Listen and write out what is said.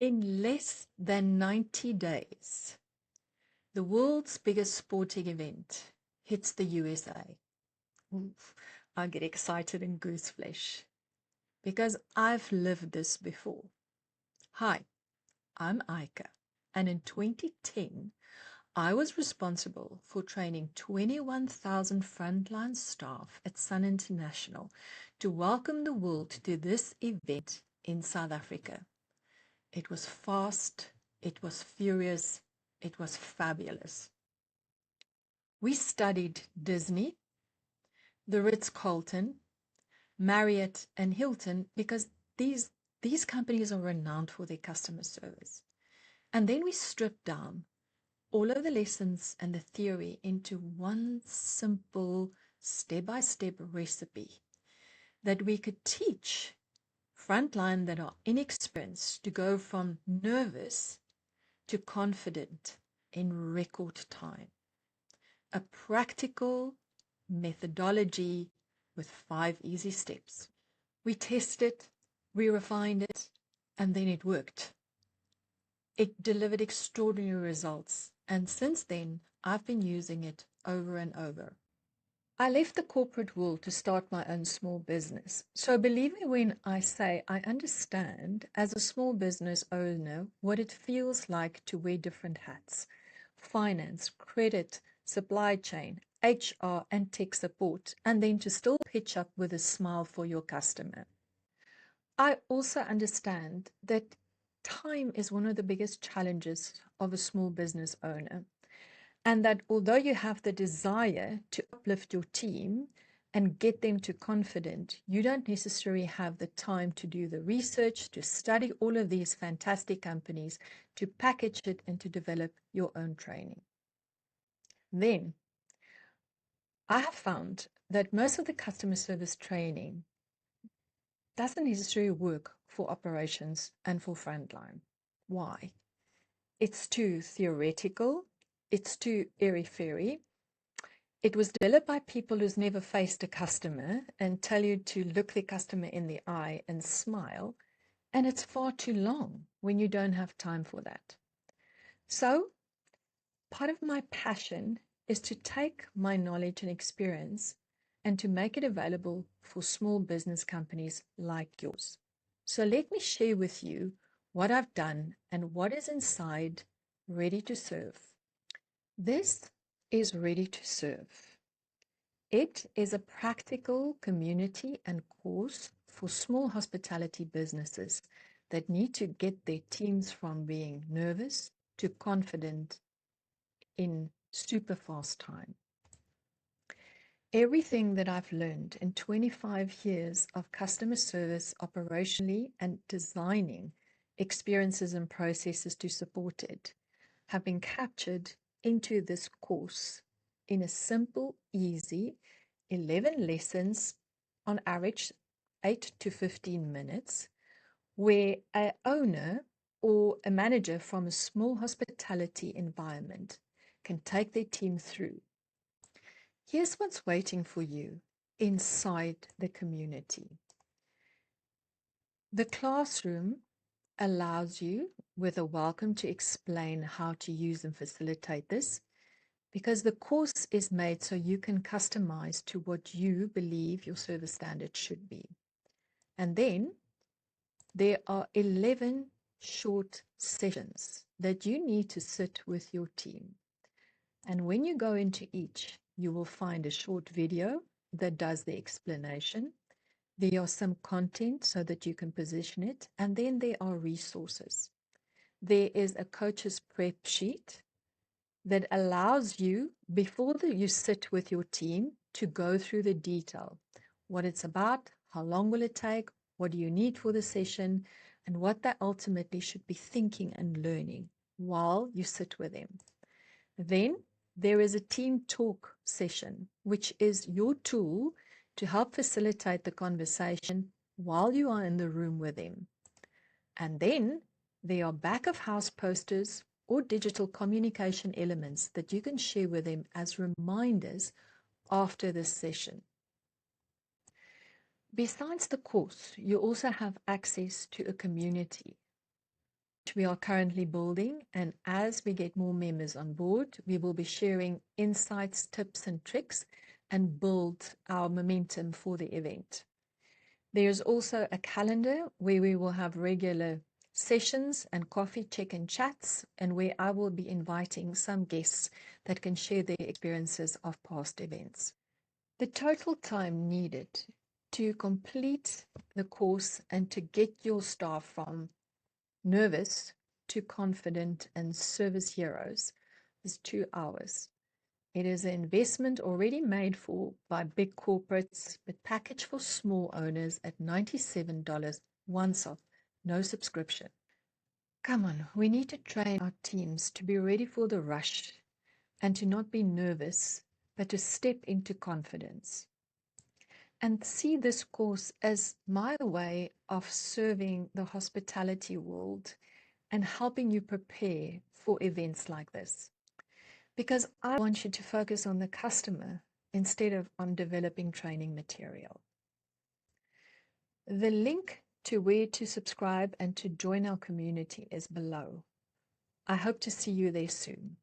In less than 90 days, the world's biggest sporting event hits the USA. Oof, I get excited in goose flesh because I've lived this before. Hi, I'm Ika, and in 2010, I was responsible for training 21,000 frontline staff at Sun International to welcome the world to this event in South Africa. It was fast, it was furious, it was fabulous. We studied Disney, the Ritz-Carlton, Marriott, and Hilton because these companies are renowned for their customer service. And then we stripped down all of the lessons and the theory into one simple step-by-step recipe that we could teach frontline that are inexperienced to go from nervous to confident in record time. A practical methodology with 5 easy steps. We tested, we refined it, and then it worked. It delivered extraordinary results, and since then, I've been using it over and over. I left the corporate world to start my own small business. So believe me when I say I understand as a small business owner what it feels like to wear different hats: finance, credit, supply chain, HR, and tech support, and then to still pitch up with a smile for your customer. I also understand that time is one of the biggest challenges of a small business owner. And that although you have the desire to uplift your team and get them to confident, you don't necessarily have the time to do the research, to study all of these fantastic companies, to package it, and to develop your own training. Then, I have found that most of the customer service training doesn't necessarily work for operations and for frontline. Why? It's too theoretical. It's too airy-fairy. It was developed by people who's never faced a customer and tell you to look the customer in the eye and smile. And it's far too long when you don't have time for that. So part of my passion is to take my knowledge and experience and to make it available for small business companies like yours. So let me share with you what I've done and what is inside Ready to Serve. This is Ready to Serve. It is a practical community and course for small hospitality businesses that need to get their teams from being nervous to confident in super fast time. Everything that I've learned in 25 years of customer service operationally and designing experiences and processes to support it have been captured into this course in a simple, easy 11 lessons, on average 8 to 15 minutes, where an owner or a manager from a small hospitality environment can take their team through. Here's what's waiting for you inside the community. The classroom allows you with a welcome to explain how to use and facilitate this, because the course is made so you can customize to what you believe your service standard should be. And then there are 11 short sessions that you need to sit with your team. And when you go into each, you will find a short video that does the explanation. There are some content so that you can position it. And then there are resources. There is a coach's prep sheet that allows you, before you sit with your team, to go through the detail. What it's about, how long will it take, what do you need for the session, and what they ultimately should be thinking and learning while you sit with them. Then there is a team talk session, which is your tool to help facilitate the conversation while you are in the room with them. And then there are back of house posters or digital communication elements that you can share with them as reminders after this session. Besides the course, you also have access to a community which we are currently building, and as we get more members on board, we will be sharing insights, tips, and tricks and build our momentum for the event. There's also a calendar where we will have regular sessions and coffee check-in chats, and where I will be inviting some guests that can share their experiences of past events. The total time needed to complete the course and to get your staff from nervous to confident and service heroes is 2 hours. It is an investment already made for by big corporates, but packaged for small owners at $97 once off, no subscription. Come on, we need to train our teams to be ready for the rush and to not be nervous, but to step into confidence. And see this course as my way of serving the hospitality world and helping you prepare for events like this. Because I want you to focus on the customer instead of on developing training material. The link to where to subscribe and to join our community is below. I hope to see you there soon.